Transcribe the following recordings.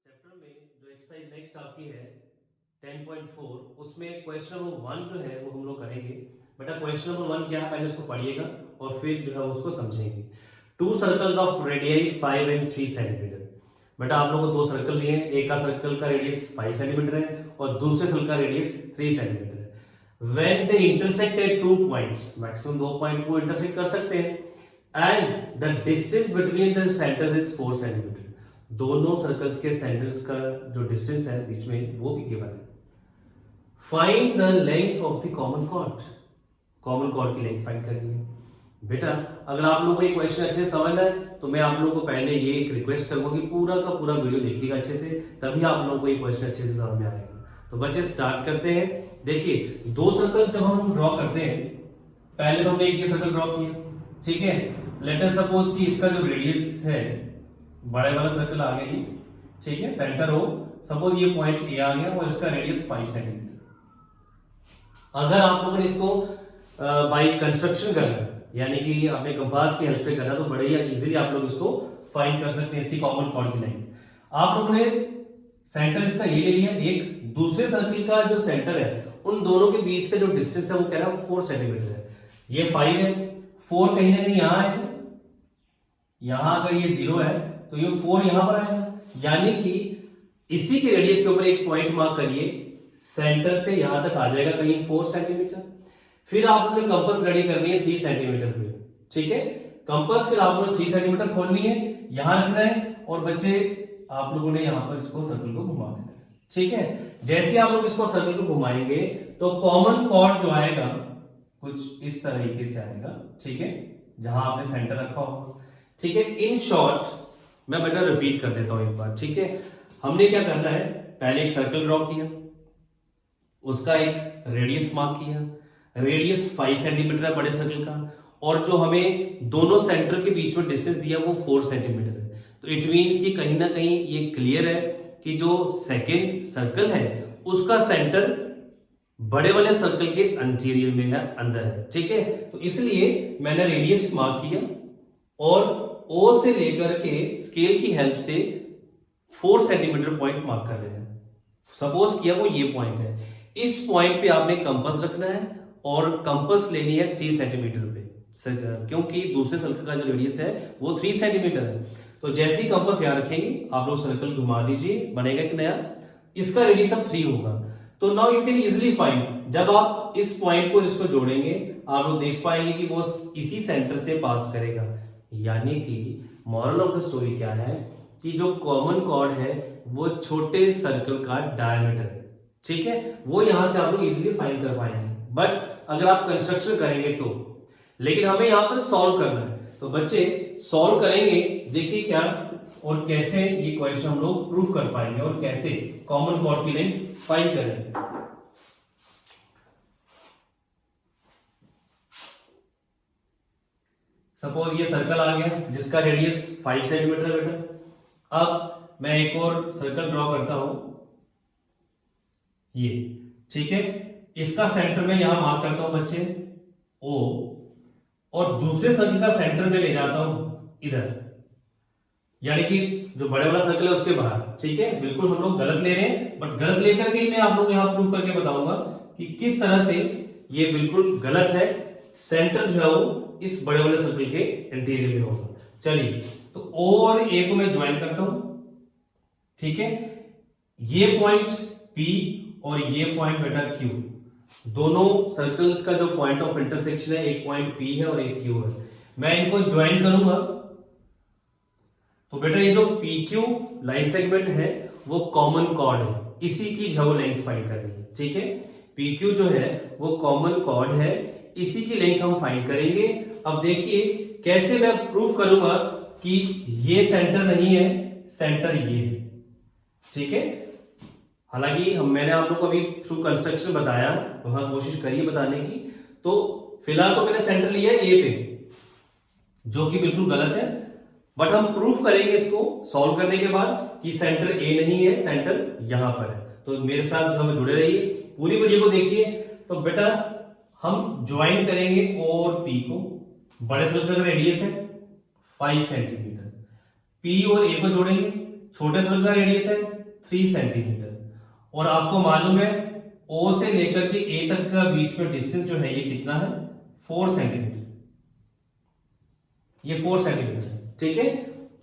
Chapter में जो exercise next आपकी है 10.4 उसमें क्वेश्चन नंबर 1 जो है वो हम लोग करेंगे। बेटा क्वेश्चन नंबर 1 क्या है पहले उसको पढ़िएगा और फिर जो है उसको समझेंगे। To circles of radius 5 and 3 centimetre. बेटा आप लोगों को दो सर्कल दिए हैं, एक का सर्कल का रेडियस 5 सेंटीमीटर है और दूसरे सर्कल का रेडियस 3 सेंटीमीटर है। When they intersect at 2 points, maximum 2 point को इंटरसेक्ट कर सकते हैं and the distance between the centres is 4 centimetre. दोनों सर्कल्स के सेंटर्स का जो डिस्टेंस है बीच में वो भी गिवन है। Find the length of the common cord. Common chord की लेंथ फाइंड करनी है। बेटा अगर आप लोगों को ये क्वेश्चन अच्छे से समझना है तो मैं आप लोगों को पहले ये एक रिक्वेस्ट करूंगा कि पूरा का पूरा वीडियो देखिएगा अच्छे से, तभी आप लोगों को ये क्वेश्चन अच्छे से समझ में आएगा। तो बच्चे स्टार्ट करते हैं। देखिए दो सर्कल्स जब हम ड्रॉ करते हैं, पहले तो हमने एक ये सर्कल ड्रॉ किया, ठीक है। लेट अस सपोज कि इसका जो रेडियस है, बड़े वाला सर्कल आ गया ये, ठीक है, सेंटर हो, सपोज ये पॉइंट ए आ गया और इसका रेडियस 5 सेंटीमीटर। अगर आप लोगों ने इसको बाय कंस्ट्रक्शन करना है, यानी कि अपने कंपास की हेल्प से करना, तो बड़े ही इजीली आप लोग इसको फाइंड कर सकते हैं इसकी कॉमन कॉर्ड की लेंथ। आप लोगों ने सेंटर इसका ये ले लिया, एक दूसरे सर्कल का जो सेंटर है उन दोनों के बीच का जो डिस्टेंस है वो कह रहा है 4 सेंटीमीटर है। ये 5 है, 4 कहीं ना कहीं यहां है, यहां अगर ये 0 है तो ये 4 यहां पर आएगा, यानी कि इसी के रेडियस के ऊपर एक पॉइंट मार्क करिए, सेंटर से यहां तक आ जाएगा कहीं 4 सेंटीमीटर। फिर आपने कंपास रेडी करनी है 3 सेंटीमीटर पे, ठीक है। कंपास फिर आपने 3 सेंटीमीटर खोलनी है, यहां रखना है और बच्चे आप लोगों ने यहां पर इसको सर्कल को घुमा देना है, ठीक है। जैसे आप लोग इसको सर्कल को घुमाएंगे तो कॉमन कॉर्ड जो आएगा कुछ इस तरीके से आएगा, ठीक है, जहां आपने सेंटर रखा होगा, ठीक है। इन शॉर्ट मैं बेटा रिपीट कर देता हूं एक बार, ठीक है। हमने क्या करना है, पहले एक सर्कल ड्रॉ किया, उसका एक रेडियस मार्क किया, रेडियस 5 सेंटीमीटर है बड़े सर्कल का, और जो हमें दोनों सेंटर के बीच में डिस्टेंस दिया वो 4 सेंटीमीटर है। तो इट मींस कि कहीं ना कहीं ये क्लियर है कि जो सेकेंड सर्कल है उसका सेंटर बड़े वाले सर्कल के अंटीरियर में है, अंदर है, ठीक है। तो इसलिए मैंने रेडियस मार्क किया और O से लेकर के स्केल की हेल्प से 4 सेंटीमीटर पॉइंट मार्क कर लेना है। सपोज किया वो ये पॉइंट है, इस पॉइंट पे आपने कंपास रखना है और कंपास लेनी है 3 सेंटीमीटर पे, क्योंकि दूसरे सर्कल का जो रेडियस है वो 3 सेंटीमीटर है। तो जैसे ही कंपास यहां रखेंगे आप लोग सर्कल घुमा दीजिए, बनेगा एक नया, इसका रेडियस अब 3 होगा। तो now you can easily find, जब आप इस पॉइंट को इसको जोड़ेंगे आप लोग देख पाएंगे कि वो इसी सेंटर से पास करेगा। यानी कि मॉरल ऑफ द स्टोरी क्या है कि जो कॉमन कॉर्ड है वो छोटे सर्कल का डायमीटर है, ठीक है, वो यहां से आप लोग इजीली फाइंड कर पाएंगे। बट अगर आप कंस्ट्रक्शन करेंगे तो, लेकिन हमें यहां पर सॉल्व करना है, तो बच्चे सॉल्व करेंगे, देखिए क्या और कैसे ये क्वेश्चन हम लोग प्रूफ कर पाएंगे और कैसे कॉमन कॉर्ड की लेंथ फाइंड करेंगे। सपोज ये सर्कल आ गया जिसका रेडियस 5 सेंटीमीटर है बेटा। अब मैं एक और सर्कल ड्रॉ करता हूं, ये, ठीक है, इसका सेंटर में यहां मार्क करता हूं बच्चे O, और दूसरे सर्कल का सेंटर में ले जाता हूं इधर, यानी कि जो बड़े वाला सर्कल है उसके बाहर, ठीक है। बिल्कुल हम लोग गलत ले रहे हैं, बट गलत लेकर के ही मैं आप लोग यहां प्रूव करके बताऊंगा कि किस तरह से ये बिल्कुल गलत है। सेंटर जो है वो इस बड़े वाले सर्कल के इंटीरियर में होगा। चलिए तो O और A को मैं ज्वाइन करता हूं, ठीक है। ये पॉइंट P और ये पॉइंट बेटा Q, दोनों सर्कल्स का जो पॉइंट ऑफ इंटरसेक्शन है, एक पॉइंट P है और एक Q है। मैं इनको ज्वाइन करूंगा तो बेटा ये जो PQ लाइन सेगमेंट है वो कॉमन कॉर्ड है, इसी की जो लेंथ फाइंड करनी है, ठीक है। PQ जो है वो कॉमन कॉर्ड है, इसी की लेंथ हम फाइंड करेंगे। अब देखिए कैसे मैं प्रूफ करूंगा कि ये सेंटर नहीं है, सेंटर ये है, ठीक है। हालांकि मैंने आप लोग को अभी थ्रू कंस्ट्रक्शन बताया, वहां कोशिश करिए बताने की। तो फिलहाल तो मैंने सेंटर लिया है ए पे, जो कि बिल्कुल गलत है, बट हम प्रूफ करेंगे इसको सॉल्व करने के बाद कि सेंटर ए नहीं है, सेंटर यहां पर है। तो मेरे साथ जो हमें जुड़े रहिए, पूरी वीडियो को देखिए। तो बेटा हम ज्वाइन करेंगे O और P को, बड़े सर्कल का रेडियस है 5 सेंटीमीटर, P और A को जोड़ेंगे, छोटे सर्कल का रेडियस है 3 सेंटीमीटर। और आपको मालूम है O से लेकर के A तक का बीच में डिस्टेंस जो है ये कितना है, 4 सेंटीमीटर। ये 4 सेंटीमीटर है, ठीक है।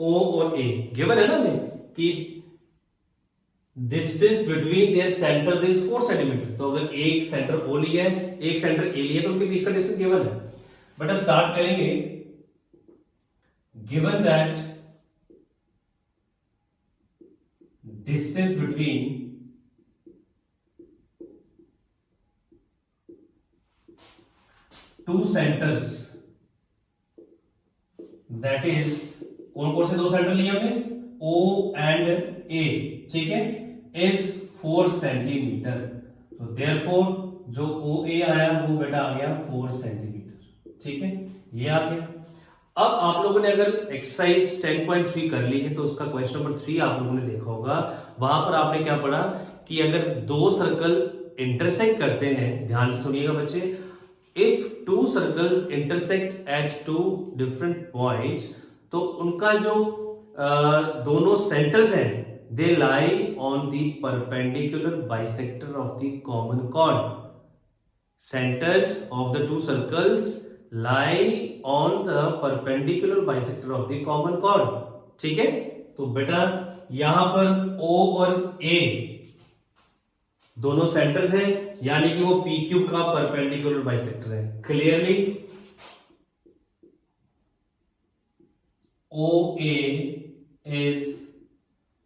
O और A गिवन है ना हमें कि distance between their centres is 4 centimetre. तो अगर एक सेंटर O लिया है, एक सेंटर A लिया है, तो उनके बीच का डिस्टेंस गिवन है। बेटा स्टार्ट करेंगे। Given that distance between two centres, that is, कौन कौन से दो सेंटर लिए हमने, O एंड A, ठीक है, इज 4 सेंटीमीटर। तो देयरफॉर जो OA आया वो बेटा आ गया 4 सेंटीमीटर, ठीक है, ये आ गया। अब आप लोगों ने अगर एक्सरसाइज 10.3 कर ली है तो उसका क्वेश्चन नंबर 3 आप लोगों ने देखा होगा। वहां पर आपने क्या पढ़ा कि अगर दो सर्कल इंटरसेक्ट करते हैं, ध्यान से सुनिएगा बच्चे, if two circles intersect at two different points, तो उनका जो दोनों सेंटर्स हैं, they lie on the perpendicular bisector of the common chord. Centres of the two circles lie on the perpendicular bisector of the common chord, ठीक है। तो बेटा यहां पर O और A दोनों सेंटर्स हैं, यानी कि वो PQ का परपेंडिकुलर बाइसेक्टर है। Clearly OA is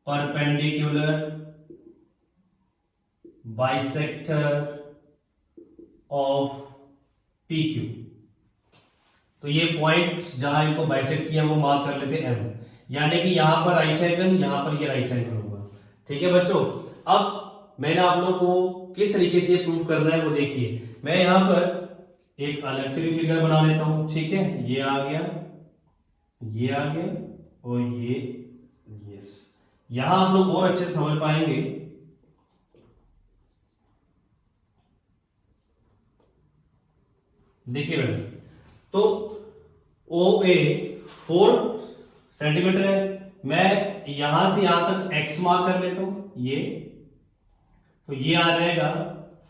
perpendicular bisector of PQ। तो ये पॉइंट जहां इनको बाइसेक्ट किया वो मार्क कर लेते हैं M, यानी कि यहां पर राइट एंगल, यहां पर ये राइट एंगल होगा, ठीक है बच्चों। अब मैंने आप लोगों को किस तरीके से ये प्रूव करना है वो देखिए। मैं यहां पर एक अलग से भी फिगर बना लेता हूं, ठीक है, ये आ गया, ये आ गया और ये, यस, यहां आप लोग और अच्छे से समझ पाएंगे। देखिए बेटा, तो OA 4 सेंटीमीटर है, मैं यहां से यहां तक x मार्क कर लेता हूं, ये, तो ये आ जाएगा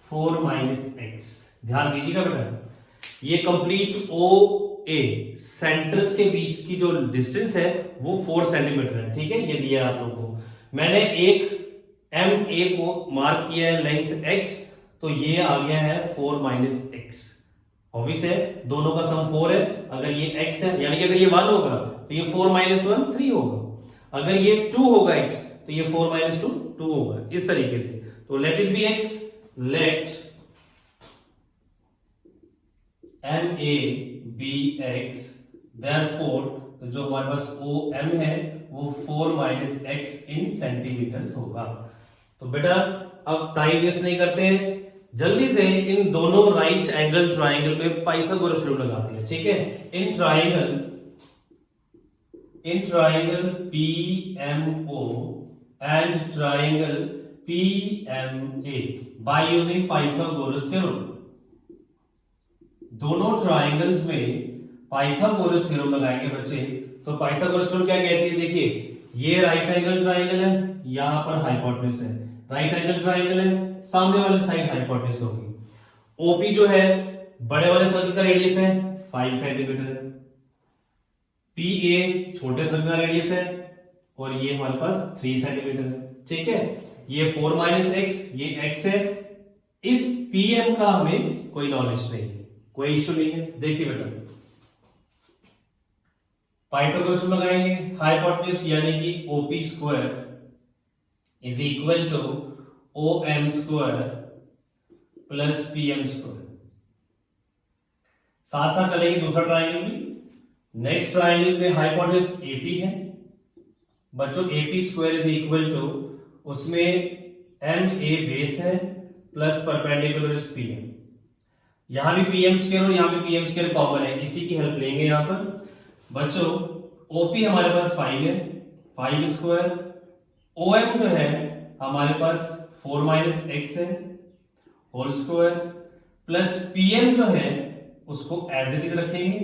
4 माइनस एक्स। ध्यान दीजिएगा बेटा, ये कंप्लीट OA सेंटर्स के बीच की जो डिस्टेंस है वो 4 सेंटीमीटर है, ठीक है, ये दिया आप लोगों को। मैंने एक MA को मार्क किया है लेंथ x, तो ये आ गया है 4 माइनस एक्स। ऑब्वियस है, दोनों का सम 4 है, अगर ये x है, यानी कि अगर ये 1 होगा तो ये 4 माइनस 1 3 होगा, अगर ये 2 होगा x तो ये 4 माइनस 2 2 होगा, इस तरीके से। तो let it be x, let MA be x, therefore तो जो हमारे पास OM है वो 4 माइनस एक्स इन सेंटीमीटर्स होगा। तो बेटा अब टाइम वेस्ट नहीं करते हैं, जल्दी से इन दोनों राइट एंगल ट्राइंगल में पाइथागोरस थ्योरम लगाते हैं, ठीक है। In triangle PMO and triangle PMA by using Pythagoras theorem. दोनों ट्राइंगल्स में पाइथागोरस थ्योरम लगाएंगे बच्चे। तो पाइथागोरस थ्योरम क्या कहती है, देखिए, ये राइट एंगल ट्राइंगल है, यहां पर हाइपोटेनस है, राइट एंगल ट्राइंगल है, सामने वाले साइड हाइपोटेनस होगी। OP जो है बड़े वाले सर्कल का रेडियस है 5 सेंटीमीटर है, PA छोटे सर्कल का रेडियस है और ये हमारे पास 3 सेंटीमीटर है, ठीक है। ये 4 माइनस एक्स, ये x है। इस PM का हमें कोई नॉलेज नहीं है, कोई इश्यू नहीं है। देखिए बेटा, पाइथागोरस लगाएंगे, हाइपोटेनस यानी कि OP square is equal to OM square plus PM square. साथ साथ चलेंगे दूसरा ट्राइंगल भी। नेक्स्ट ट्राइंगल में हाइपोटेनस AP है बच्चों, AP square is equal to, उसमें MA बेस है प्लस परपेंडिकुलर इज PM। यहां भी PM स्क्वायर और यहां भी PM स्क्वायर कॉमन है, इसी की हेल्प लेंगे यहां पर बच्चों। OP हमारे पास 5 है, 5 स्क्वायर, OM जो है हमारे पास 4 माइनस एक्स है होल स्क्वायर, प्लस PM जो है उसको एज इट इज रखेंगे,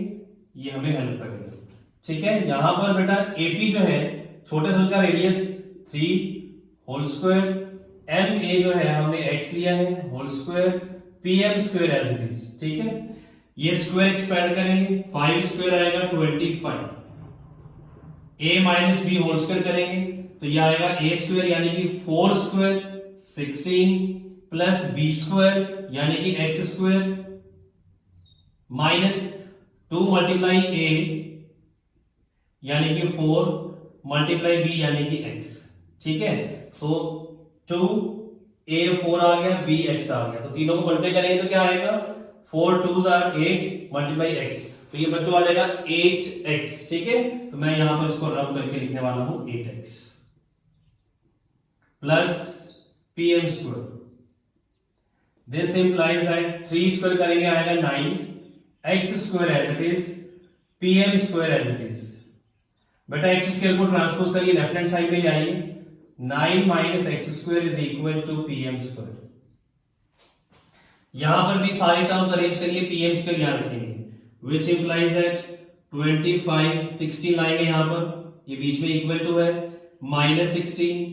ये हमें हेल्प करेगा, ठीक है। यहां पर बेटा AP जो है छोटे सर्कल का radius 3 whole square, m a जो है हमने x लिया है whole square, pm square as it is, ठीक है। ये स्क्वायर एक्सपेंड करेंगे, 5 स्क्वायर आएगा 25, a minus b whole square करेंगे तो ये आएगा a स्क्वायर यानी कि 4 स्क्वायर 16 प्लस b स्क्वायर यानी कि x square minus 2 multiply a यानी कि 4 मल्टीप्लाई b यानी कि x, ठीक है। तो 2 a 4 आ गया, b x आ गया, तो तीनों को मल्टीप्लाई करेंगे तो क्या आएगा 4 2s are 8 मल्टीप्लाई x, तो ये बच्चों आ जाएगा 8x, ठीक है। तो मैं यहां पर इसको रब करके लिखने वाला हूं 8x plus pm square, this implies that 3 square करेंगे आएगा 9, x square as it is, pm square as it is. बेटा x स्क्वायर को ट्रांसपोज करिए, लेफ्ट हैंड साइड में ले आइए, 9 minus x square is equal to pm square. यहां पर भी सारी टर्म्स अरेंज करिए, pm स्क्वायर यहां रखेंगे, which implies that 25 16 लाएंगे यहां पर, ये बीच में इक्वल टू है, minus 16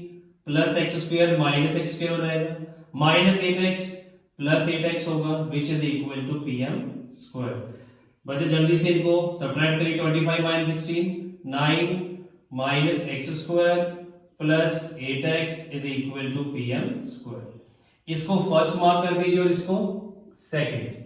plus x square minus x square हो जाएगा, माइनस 8x प्लस 8x होगा, which is equal to pm square. बच्चे जल्दी से इनको सब्ट्रैक्ट करिए, 25 minus 16 9 minus x square plus 8x is equal to pm square. इसको फर्स्ट मार्क कर दीजिए और इसको सेकंड।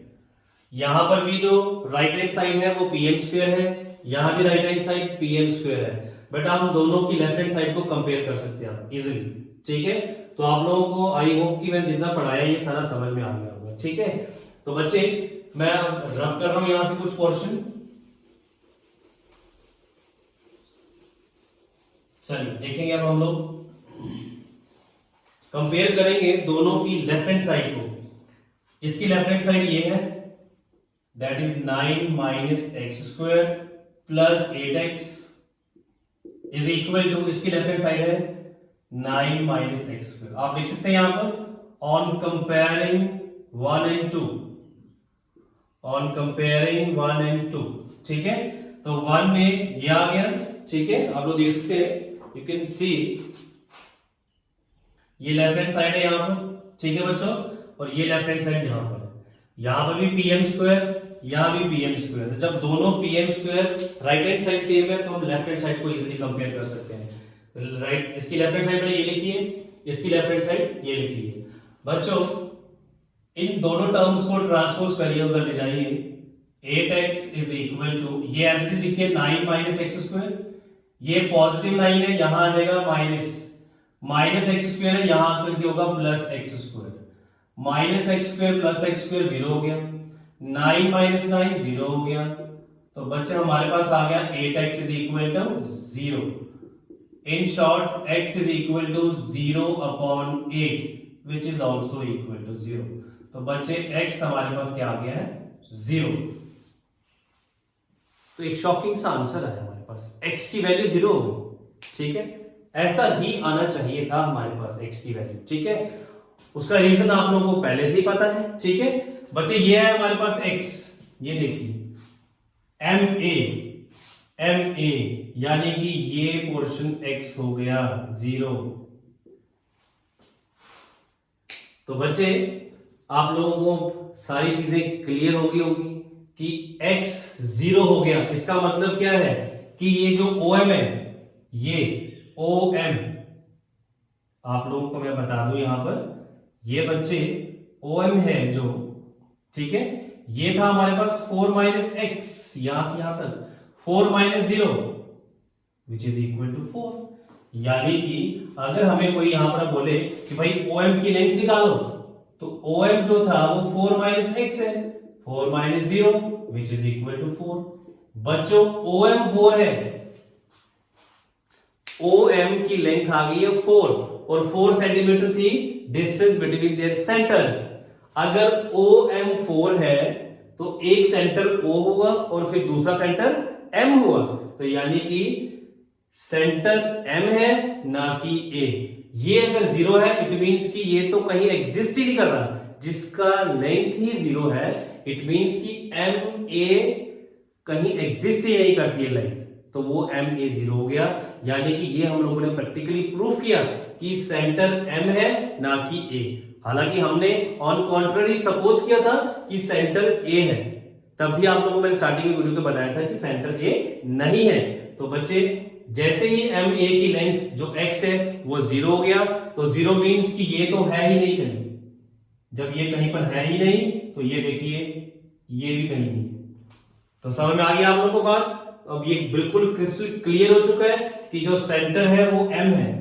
यहां पर भी जो राइट हैंड साइड है वो pm स्क्वायर है, यहां भी right hand side pm square है, बट हम दोनों की लेफ्ट हैंड साइड को कंपेयर कर सकते हैं इजीली, ठीक है। तो आप लोगों को आई होप कि मैंने जितना पढ़ाया ये सारा समझ में आ गया होगा, ठीक है। तो बच्चे मैं रब कर रहा हूं यहां से कुछ पोर्शन, चलिए देखेंगे अब हम लोग कंपेयर करेंगे दोनों की लेफ्ट हैंड साइड को। इसकी लेफ्ट हैंड साइड ये है, that is 9 minus x square plus 8x is equal to, इसकी लेफ्ट हैंड साइड है 9 माइनस एक्स स्क्वायर। आप लिख सकते हैं यहां पर on comparing 1 and 2, on comparing 1 and 2, ठीक है। तो 1 में ये आ गया, ठीक है, आप लोग देख सकते हैं, यू कैन सी ये लेफ्ट हैंड साइड है यहां पर, ठीक है बच्चों, और ये लेफ्ट हैंड साइड यहां पर भी pm स्क्वायर, यहां भी pm स्क्वायर। तो जब दोनों pm square right hand side same है तो हम लेफ्ट हैंड साइड को इजीली कंपेयर कर सकते हैं। राइट, इसकी लेफ्ट हैंड साइड में ये लिखिए, इसकी लेफ्ट हैंड साइड ये लिखिए। बच्चों इन दोनों टर्म्स को ट्रांसपोज करिए, उधर ले जाइए, 8x इज इक्वल टू, ये एज इट इज लिखिए 9 माइनस एक्स स्क्वायर, ये पॉजिटिव 9 है, यहां आ जाएगा माइनस, माइनस एक्स स्क्वायर है, यहां आकर के होगा plus x square, minus x square plus x square 0 हो गया, 9 माइनस 9 0 हो गया। तो बच्चे हमारे पास आ गया 8x is equal to 0। In short x is equal to 0 upon 8 which is also equal to 0। तो बच्चे x हमारे पास क्या आ गया है 0। तो एक शॉकिंग सा आंसर आया हमारे पास, x की वैल्यू 0 हो गई, ठीक है। ऐसा ही आना चाहिए था हमारे पास x की वैल्यू, ठीक है। उसका रीजन आप लोगों को पहले से ही पता है, ठीक है बच्चे। ये है हमारे पास x, ये देखिए ma यानी कि ये पोर्शन x हो गया 0। तो बच्चे आप लोगों को सारी चीजें क्लियर हो गई होगी कि x 0 हो गया, इसका मतलब क्या है कि ये जो OM है, ये OM आप लोगों को मैं बता दूं यहां पर, ये बच्चे OM है जो, ठीक है, ये था हमारे पास 4 माइनस एक्स, यहां से यहां तक 4 minus 0 which is equal to 4। यानी कि अगर हमें कोई यहां पर बोले कि भाई OM की लेंथ निकालो, तो OM जो था वो 4 माइनस एक्स है, 4 minus 0 which is equal to 4। बच्चों OM 4 है, OM की लेंथ आ गई है 4 और 4 सेंटीमीटर थी डिस्टेंस बिटवीन देयर सेंटर्स। अगर OM 4 है तो एक सेंटर O होगा और फिर दूसरा सेंटर M हुआ, तो यानी कि सेंटर M है ना कि A। ये अगर 0 है इट मींस कि ये तो कहीं एग्जिस्ट ही नहीं कर रहा, जिसका लेंथ ही 0 है इट मींस कि MA कहीं एग्जिस्ट ही नहीं करती है लेंथ, तो वो MA 0 हो गया। यानी कि ये हम लोगों ने प्रैक्टिकली प्रूफ किया कि सेंटर M है ना कि A। हालांकि हमने ऑन कॉन्ट्ररी सपोज किया था कि सेंटर A है, तब भी आप लोगों को मैंने स्टार्टिंग में वीडियो में बताया था कि सेंटर A नहीं है। तो बच्चे जैसे ही MA की लेंथ जो x है वो 0 हो गया, तो 0 मीन्स कि ये तो है ही नहीं कहीं। जब ये कहीं पर है ही नहीं तो ये देखिए ये भी कहीं नहीं है। तो समझ में आ गया आप लोगों को बात? अब ये बिल्कुल क्रिस्टल क्लियर हो चुका है कि जो सेंटर है वो M है।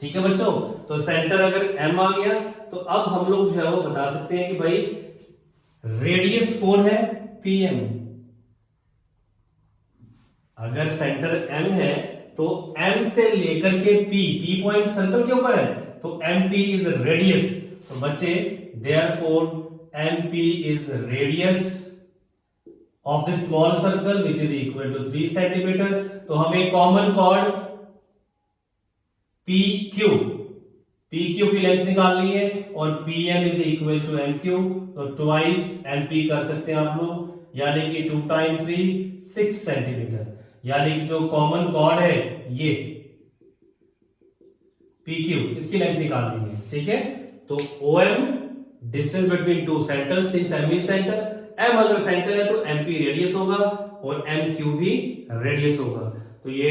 ठीक है बच्चों, तो सेंटर अगर M आ गया तो अब हम लोग जो है वो बता सकते हैं कि भाई रेडियस कौन है? PM। अगर सेंटर M है तो M से लेकर के P पॉइंट सर्कल के ऊपर है, तो MP इज रेडियस। तो बच्चे therefore MP is radius of the small circle which is equal to 3 centimetre. तो हमें कॉमन कॉर्ड PQ की लेंथ निकालनी है और PM is equal to MQ। तो ट्वाइस MP कर सकते हैं आप लोग, यानी कि 2 टाइम्स 3 6 सेंटीमीटर। यानी कि जो कॉमन कॉर्ड है ये PQ, इसकी लेंथ निकालनी है। ठीक है, तो OM distance between two centre, since M is centre, M अगर सेंटर है तो MP रेडियस होगा और MQ भी रेडियस होगा। तो ये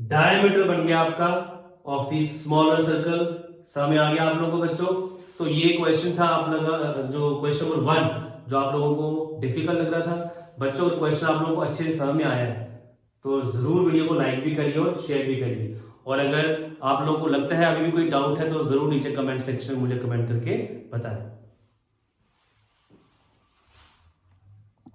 डायमीटर बन गया आपका ऑफ द स्मॉलर सर्कल। समझ में आ गया आप लोगों को बच्चों? तो ये क्वेश्चन था आप लोगों का, जो क्वेश्चन नंबर 1 जो आप लोगों को डिफिकल्ट लग रहा था बच्चों, क्वेश्चन आप लोगों को अच्छे से समझ में आया है तो जरूर वीडियो को लाइक भी करिए और शेयर भी करिए। और अगर आप लोगों को लगता है अभी भी कोई डाउट है तो जरूर नीचे कमेंट सेक्शन में मुझे कमेंट करके बताएं।